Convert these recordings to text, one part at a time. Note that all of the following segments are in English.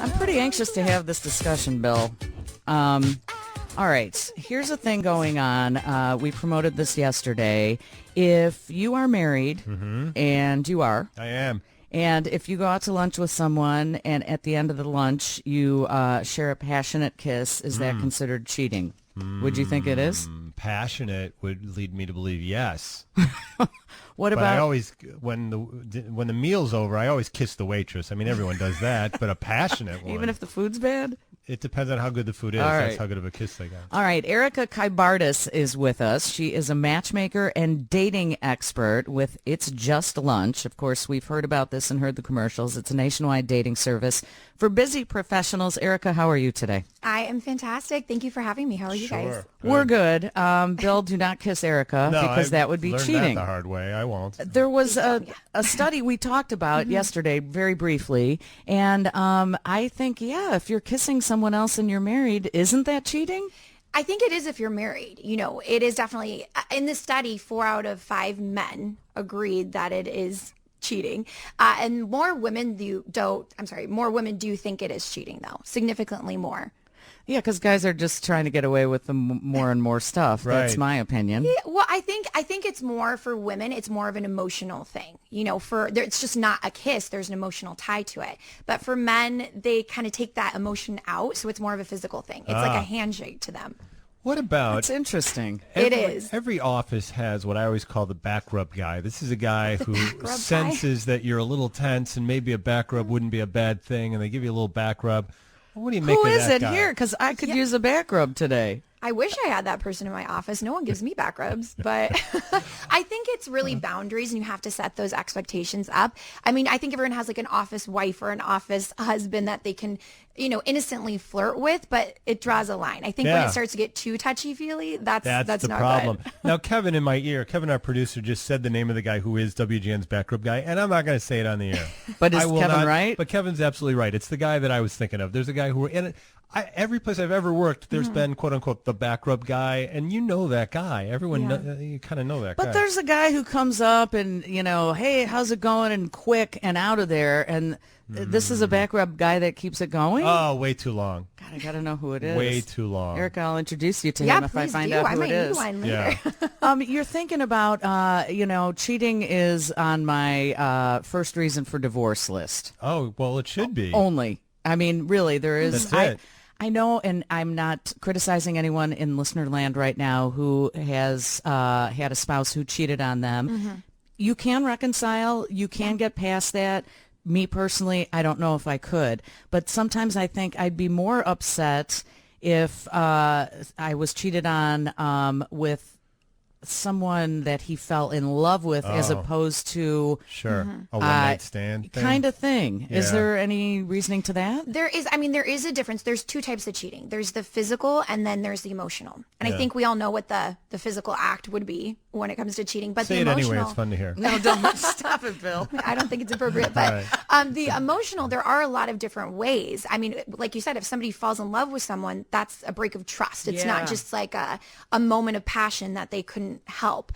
I'm pretty anxious to have this discussion, Bill. All right, here's a thing going on. We promoted this yesterday. If you are married, and you are. I am. And if you go out to lunch with someone and at the end of the lunch you share a passionate kiss, is that considered cheating? Would you think it is? Passionate would lead me to believe yes. What But about I always, when the meal's over, I always kiss the waitress. I mean, everyone does that, but a passionate one. even if the food's bad? It depends on how good the food is. All That's right. how good of a kiss they got. All right, Erika Kaibardis is with us. She is a matchmaker and dating expert with It's Just Lunch. Of course, we've heard about this and heard the commercials. It's a nationwide dating service for busy professionals. Erika, how are you today? I am fantastic. Thank you for having me. How are you guys? We're good. Bill, do not kiss Erika because that would be learned cheating. That the hard way. I won't. There was a study we talked about yesterday very briefly, and I think, if you're kissing someone else and you're married, isn't that cheating? I think it is if you're married. You know, it is definitely, in this study, 4 out of 5 men agreed that it is cheating. And more women do think it is cheating, though, significantly more. Yeah, because guys are just trying to get away with the more and more stuff. Right. That's my opinion. Yeah, well, I think it's more for women. It's more of an emotional thing. You know, it's just not a kiss. There's an emotional tie to it. But for men, they kind of take that emotion out, so it's more of a physical thing. It's like a handshake to them. What about... It's interesting. It is. Every office has what I always call the back rub guy. This is a guy who rub senses that you're a little tense and maybe a back rub wouldn't be a bad thing, and they give you a little back rub. What do you make Who of is that it guy? here? Because I could use a back rub today. I wish I had that person in my office. No one gives me back rubs, but I think it's really boundaries, and you have to set those expectations up. I mean, I think everyone has like an office wife or an office husband that they can, innocently flirt with, but it draws a line. I think when Yeah. it starts to get too touchy-feely, that's the not problem. good. Now, Kevin, in my ear, Kevin, our producer, just said the name of the guy who is WGN's back rub guy, and I'm not going to say it on the air. But is I will Kevin not, right? But Kevin's absolutely right. It's the guy that I was thinking of. There's a guy who, every place I've ever worked, there's been, quote unquote, the back rub guy, and you know that guy. Everyone, you kind of know that guy. But there's a guy who comes up and, hey, how's it going? And quick and out of there. And this is a back rub guy that keeps it going? Oh, way too long. God, I got to know who it is. Way too long. Erika, I'll introduce you to Yeah, him if I please find do. out I who might it need is. one later. Yeah. You're thinking about, cheating is on my first reason for divorce list. Oh, well, it should be. Only. I mean, really, there is. That's it. I know, and I'm not criticizing anyone in listener land right now who has had a spouse who cheated on them. You can reconcile. You can get past that. Me personally, I don't know if I could. But sometimes I think I'd be more upset if I was cheated on with someone that he fell in love with as opposed to Sure. A one-night stand thing. kind of thing. Is Yeah. there any reasoning to that? There is a difference. There's 2 types of cheating. There's the physical and then there's the emotional. And Yeah. I think we all know what the physical act would be when it comes to cheating. But Say the it emotional, anyway. It's fun to hear. No, don't stop it, Bill. I don't think it's appropriate, but the emotional, there are a lot of different ways. I mean, like you said, if somebody falls in love with someone, that's a break of trust. It's Yeah. not just like a moment of passion that they couldn't help.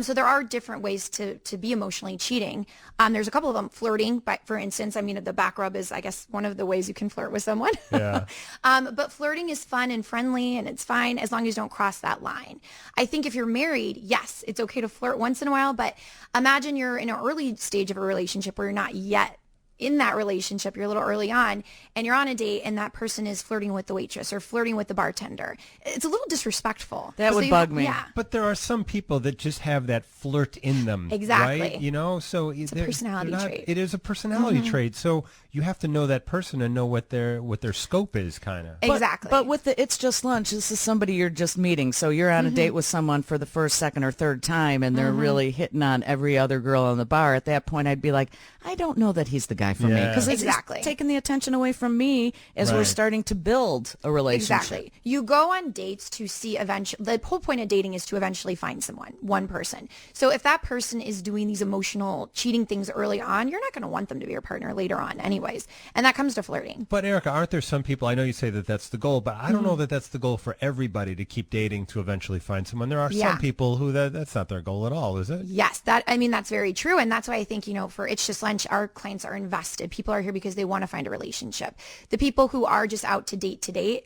So there are different ways to be emotionally cheating. There's a couple of them. Flirting, but for instance, I mean, the back rub is, I guess, one of the ways you can flirt with someone. Yeah. But flirting is fun and friendly, and it's fine as long as you don't cross that line. I think if you're married, yes, it's okay to flirt once in a while, but imagine you're in an early stage of a relationship where you're not yet in that relationship, you're a little early on, and you're on a date and that person is flirting with the waitress or flirting with the bartender. It's a little disrespectful. That would bug me. Yeah. But there are some people that just have that flirt in them. Exactly. Right? So it's a personality trait. It is a personality trait. So you have to know that person and know what their scope is, kind of. Exactly. But with the It's Just Lunch, this is somebody you're just meeting. So you're on a date with someone for the first, second, or third time, and they're really hitting on every other girl in the bar. At that point, I'd be like, I don't know that he's the guy for me. Yeah. Because Exactly. it's taking the attention away from me as we're Right. starting to build a relationship. Exactly. You go on dates to see eventually, the whole point of dating is to eventually find someone, one person. So if that person is doing these emotional cheating things early on, you're not going to want them to be your partner later on anyways. And that comes to flirting. But Erika, aren't there some people, I know you say that that's the goal, but I don't know that that's the goal for everybody to keep dating to eventually find someone. There are Yeah. some people who that's not their goal at all, is it? Yes, that's very true. And that's why I think, for It's Just Lunch, our clients are invested invested. People are here because they want to find a relationship. The people who are just out to date,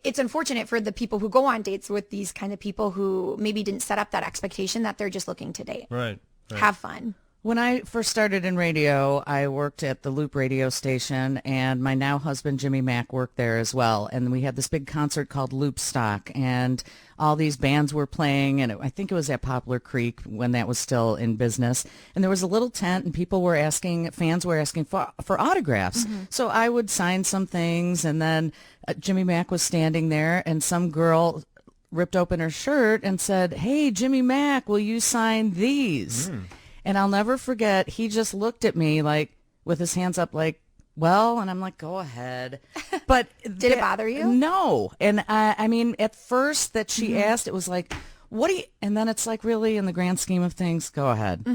it's unfortunate for the people who go on dates with these kind of people who maybe didn't set up that expectation that they're just looking to date. Right. Have fun. When I first started in radio, I worked at the Loop radio station, and my now husband, Jimmy Mack, worked there as well. And we had this big concert called Loop Stock, and all these bands were playing, and I think it was at Poplar Creek when that was still in business. And there was a little tent, and fans were asking for autographs. So I would sign some things, and then Jimmy Mack was standing there, and some girl ripped open her shirt and said, "Hey, Jimmy Mack, will you sign these?" And I'll never forget, he just looked at me like with his hands up like, well, and I'm like, go ahead. But Did it bother you? No. And I mean, at first that she asked, it was like, what do you, and then it's like, really, in the grand scheme of things, go ahead.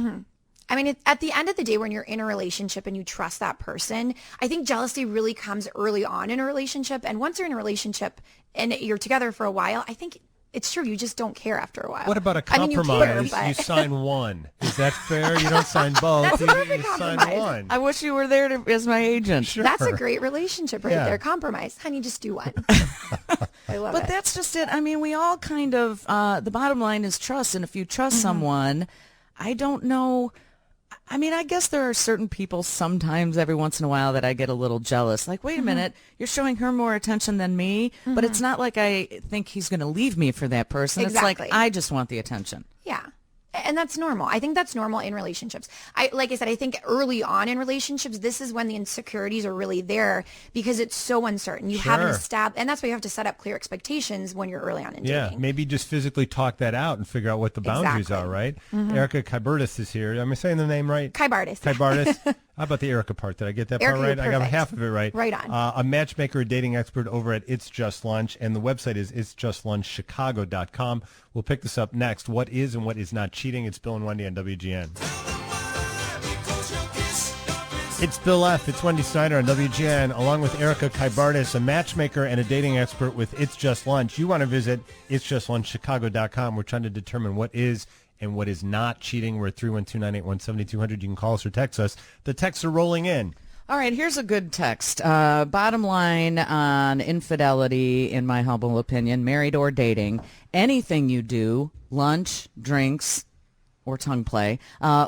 I mean, at the end of the day, when you're in a relationship and you trust that person, I think jealousy really comes early on in a relationship. And once you're in a relationship and you're together for a while, I think it's true. You just don't care after a while. What about a I mean, compromise? you care, You sign one. Is that fair? You don't sign both. That's a you perfect sign compromise. one. I wish you were there as my agent. Sure. That's a great relationship right Yeah. there. Compromise. Honey, just do one. I love But it. that's just it. I mean, we all kind of, the bottom line is trust. And if you trust someone, I don't know. I mean, I guess there are certain people sometimes every once in a while that I get a little jealous. Like, wait a minute, you're showing her more attention than me. But it's not like I think he's going to leave me for that person. It's Exactly. like, I just want the attention. Yeah. And that's normal. I think that's normal in relationships. Like I said, I think early on in relationships, this is when the insecurities are really there because it's so uncertain. You haven't Sure. established, and that's why you have to set up clear expectations when you're early on in Yeah, dating. maybe just physically talk that out and figure out what the boundaries Exactly. are, right? Erika Kybertis is here. Am I saying the name right? Kybartis. Kybertis. How about the Erika part? Did I get that part Erika, right? I got perfect. half of it right. Right on. A matchmaker, a dating expert over at It's Just Lunch, and the website is itsjustlunchchicago.com. We'll pick this up next. What is and what is not cheating? It's Bill and Wendy on WGN. It's Bill F. It's Wendy Snyder on WGN, along with Erika Kybartis, a matchmaker and a dating expert with It's Just Lunch. You want to visit itsjustlunchchicago.com. We're trying to determine what is and what is not cheating. We're at 312-981-7200. You can call us or text us. The texts are rolling in. All right, here's a good text. Bottom line on infidelity, in my humble opinion, married or dating, anything you do, lunch, drinks, or tongue play,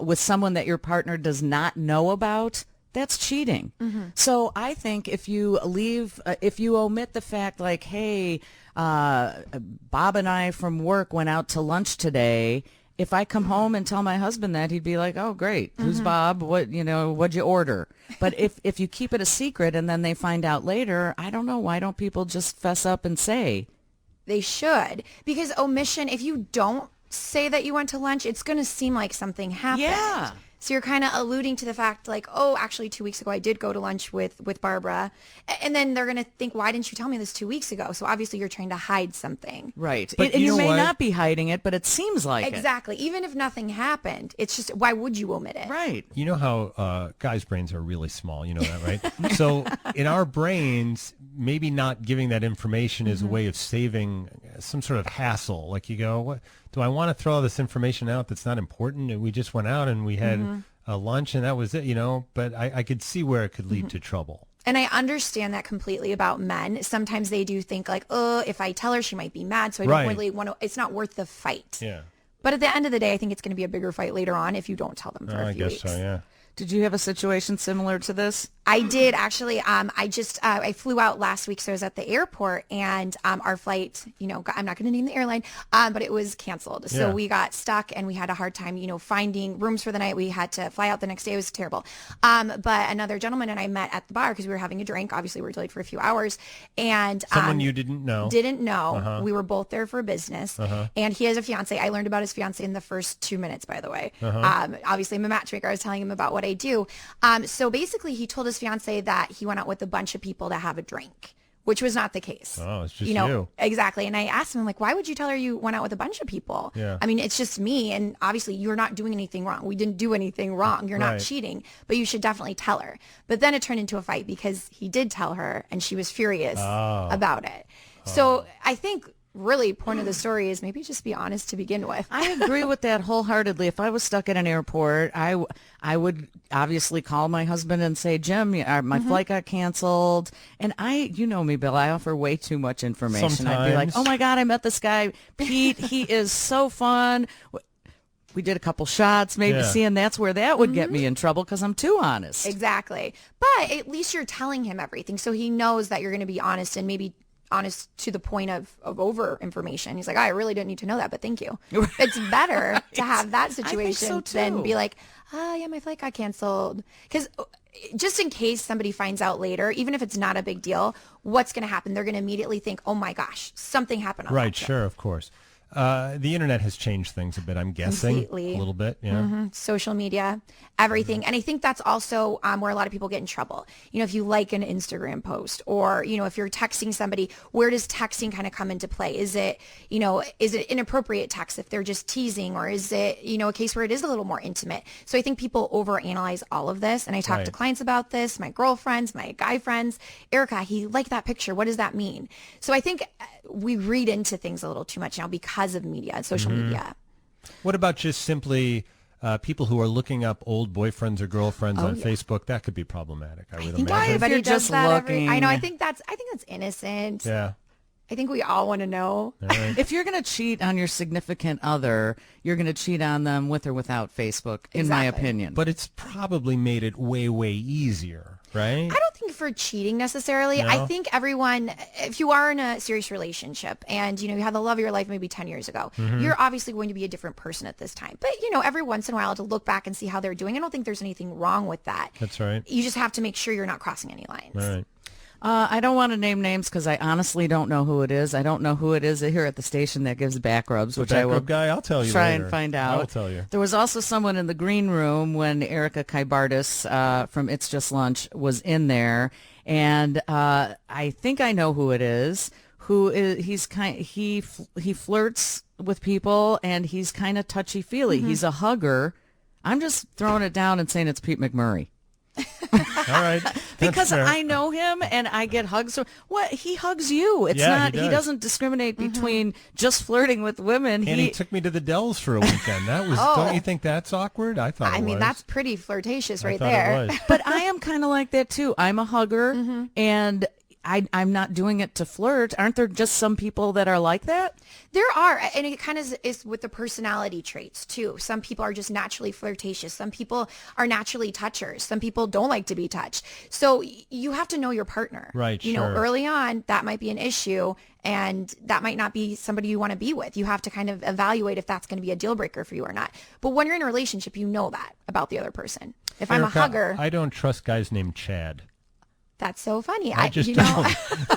with someone that your partner does not know about, that's cheating. So I think if you omit the fact like, hey, Bob and I from work went out to lunch today, if I come home and tell my husband that, he'd be like, "Oh, great. Who's Bob? What'd you order?" But if you keep it a secret and then they find out later, I don't know. Why don't people just fess up and say? They should. Because omission, if you don't say that you went to lunch, it's going to seem like something happened. Yeah. So you're kind of alluding to the fact like, oh, actually 2 weeks ago I did go to lunch with Barbara. And then they're going to think, why didn't you tell me this 2 weeks ago? So obviously you're trying to hide something. Right. But And you you know may what? not be hiding it, but it seems like Exactly. Even if nothing happened, it's just, why would you omit it? it. Right. You know how guys' brains are really small. You know that, right? So in our brains, maybe not giving that information is a way of saving some sort of hassle. Like you go, what do I want to throw all this information out that's not important? And we just went out and we had a lunch and that was it, but I could see where it could lead to trouble. And I understand that completely about men. Sometimes they do think like, oh, if I tell her, she might be mad. So I Right. don't really want to, it's not worth the fight. Yeah. But at the end of the day, I think it's going to be a bigger fight later on if you don't tell them for a I few guess weeks. so, yeah. Did you have a situation similar to this? I did actually. I flew out last week, so I was at the airport, and our flight, I'm not going to name the airline, but it was canceled. So Yeah. we got stuck, and we had a hard time, finding rooms for the night. We had to fly out the next day. It was terrible. But another gentleman and I met at the bar because we were having a drink. Obviously, we were delayed for a few hours, and Someone you didn't know. didn't know. We were both there for business, and he has a fiance. I learned about his fiance in the first 2 minutes, by the way. Obviously, I'm a matchmaker. I was telling him about what I do. So basically, he told his fiance that he went out with a bunch of people to have a drink, which was not the case. Oh, it's just you. Exactly. And I asked him, like, why would you tell her you went out with a bunch of people? Yeah. I mean, it's just me, and obviously, you're not doing anything wrong. We didn't do anything wrong. You're Right. not cheating, but you should definitely tell her. But then it turned into a fight because he did tell her, and she was furious about it. So I think really point of the story is maybe just be honest to begin with. I agree with that wholeheartedly. If I was stuck at an airport, I would obviously call my husband and say, Jim, my flight got canceled. And you know me, Bill, I offer way too much information. I'd be like, Sometimes. oh my God, I met this guy, Pete. He is so fun. We did a couple shots, maybe Yeah. see, and that's where that would get me in trouble because I'm too honest. Exactly. But at least you're telling him everything. So he knows that you're going to be honest and maybe honest to the point of over information. He's like, I really didn't need to know that, but thank you. It's better to have that situation so, than too. be like, oh yeah, my flight got canceled. Because just in case somebody finds out later, even if it's not a big deal, what's going to happen? They're going to immediately think, oh my gosh, something happened on Right, that trip. sure, of course. The internet has changed things a bit, I'm guessing. Completely. A little bit, yeah. Social media, everything. And I think that's also where a lot of people get in trouble. You know, if you like an Instagram post or, you know, if you're texting somebody, where does texting kind of come into play? Is it inappropriate text if they're just teasing, or is it, you know, a case where it is a little more intimate? So I think people overanalyze all of this. And I talk to Right. clients about this, my girlfriends, my guy friends. Erika, he liked that picture. What does that mean? So I think we read into things a little too much now because of media and social media. What about just simply people who are looking up old boyfriends or girlfriends on Facebook? That could be problematic, I would I think imagine. everybody you're does just that. looking. I know. I think that's innocent. Yeah. I think we all want to know. All right. If you're going to cheat on your significant other, you're going to cheat on them with or without Facebook, in my Exactly. opinion. But it's probably made it way, way easier, right? I don't think for cheating necessarily. No? I think everyone, if you are in a serious relationship and, you know, you had the love of your life maybe 10 years ago, you're obviously going to be a different person at this time. But, you know, every once in a while to look back and see how they're doing, I don't think there's anything wrong with that. That's right. You just have to make sure you're not crossing any lines. All right. I don't want to name names because I honestly don't know who it is. I don't know who it is here at the station that gives back rubs, which I Back will rub guy, I'll tell you try later. and find out. I'll tell you. There was also someone in the green room when Erika Kybardis from It's Just Lunch was in there, and I think I know who it is. He flirts with people, and he's kind of touchy feely. He's a hugger. I'm just throwing it down and saying it's Pete McMurray. All right. That's Because fair. I know him and I get hugs. What he hugs you. It's Yeah, not. he He does. doesn't discriminate between just flirting with women. And he took me to the Dells for a weekend. That was. Don't you think that's awkward? I thought. I it mean, was. that's pretty flirtatious I right thought it there. was. But I am kind of like that too. I'm a hugger, and I'm not doing it to flirt. Aren't there just some people that are like that? There are, and it kind of is with the personality traits too. Some people are just naturally flirtatious. Some people are naturally touchers. Some people don't like to be touched. So you have to know your partner. Right, You know, sure. early on, that might be an issue, and that might not be somebody you want to be with. You have to kind of evaluate if that's going to be a deal breaker for you or not. But when you're in a relationship, you know that about the other person. If I'm a Erika, hugger, I don't trust guys named Chad. that's so funny. I just you know,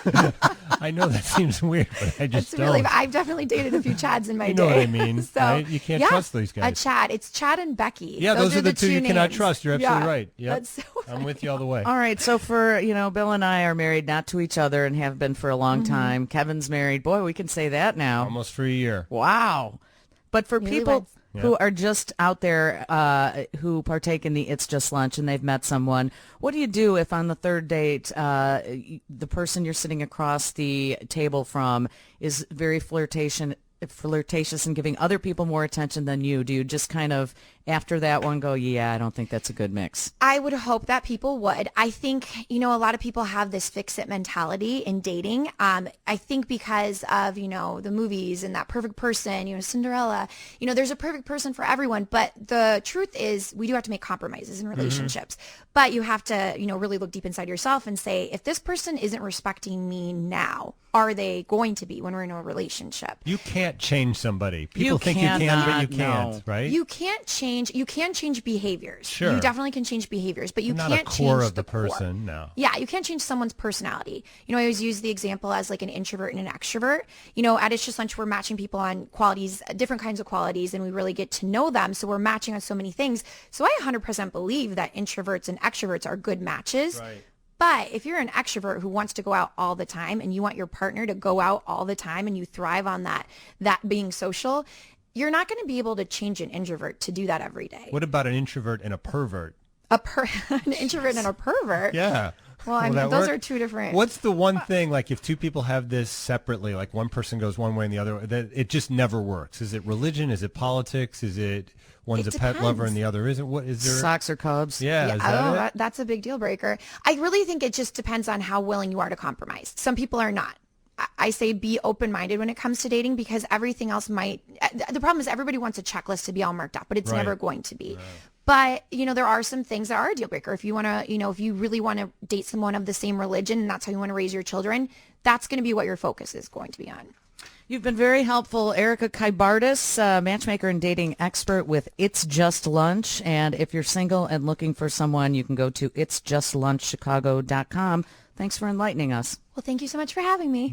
don't. I know that seems weird, but I just It's really, don't. I've definitely dated a few Chads in my You day. know what I mean, So, right? You can't yeah, trust these guys. A Chad. It's Chad and Becky. Yeah, those are the two you cannot names. trust. You're absolutely Yeah, right. Yep. That's so funny. I'm with you all the way. All right. So Bill and I are married not to each other and have been for a long time. Kevin's married. Boy, we can say that now. Almost for a year. Wow. But for people Newlyweds. who are just out there who partake in the It's Just Lunch and they've met someone, what do you do if on the third date the person you're sitting across the table from is very flirtatious and giving other people more attention than you? Do you just kind of, after that one, go, yeah, I don't think that's a good mix? I would hope that people would. I think, you know, a lot of people have this fix-it mentality in dating. I think because of, you know, the movies and that perfect person, you know, Cinderella, you know, there's a perfect person for everyone. But the truth is we do have to make compromises in relationships. But you have to, you know, really look deep inside yourself and say, if this person isn't respecting me now, are they going to be when we're in a relationship? You can't change somebody. People You think you can, but you cannot, can't, no. right? You can change behaviors. Sure. You definitely can change behaviors, but you Not can't a core change of the core. person, no. Yeah, you can't change someone's personality. You know, I always use the example as like an introvert and an extrovert. You know, at It's Just Lunch, we're matching people on qualities, different kinds of qualities, and we really get to know them. So we're matching on so many things. So I 100% believe that introverts and extroverts are good matches. Right. But if you're an extrovert who wants to go out all the time and you want your partner to go out all the time and you thrive on that being social, you're not going to be able to change an introvert to do that every day. What about an introvert and a pervert? An introvert and a pervert. Yeah. Well, I Will mean, that those work? are two different. What's the one thing, like if two people have this separately, like one person goes one way and the other, that it just never works? Is it religion? Is it politics? Is it one's It a pet lover depends. and the other isn't? What is there? Sox or Cubs? Yeah, is that it? That's a big deal breaker. I really think it just depends on how willing you are to compromise. Some people are not. I say be open-minded when it comes to dating because everything else might. The problem is everybody wants a checklist to be all marked up, but it's Right. never going to be. But, there are some things that are a deal breaker. If you want to, if you really want to date someone of the same religion and that's how you want to raise your children, that's going to be what your focus is going to be on. You've been very helpful, Erika Kybardis, matchmaker and dating expert with It's Just Lunch. And if you're single and looking for someone, you can go to itsjustlunchchicago.com. Thanks for enlightening us. Well, thank you so much for having me.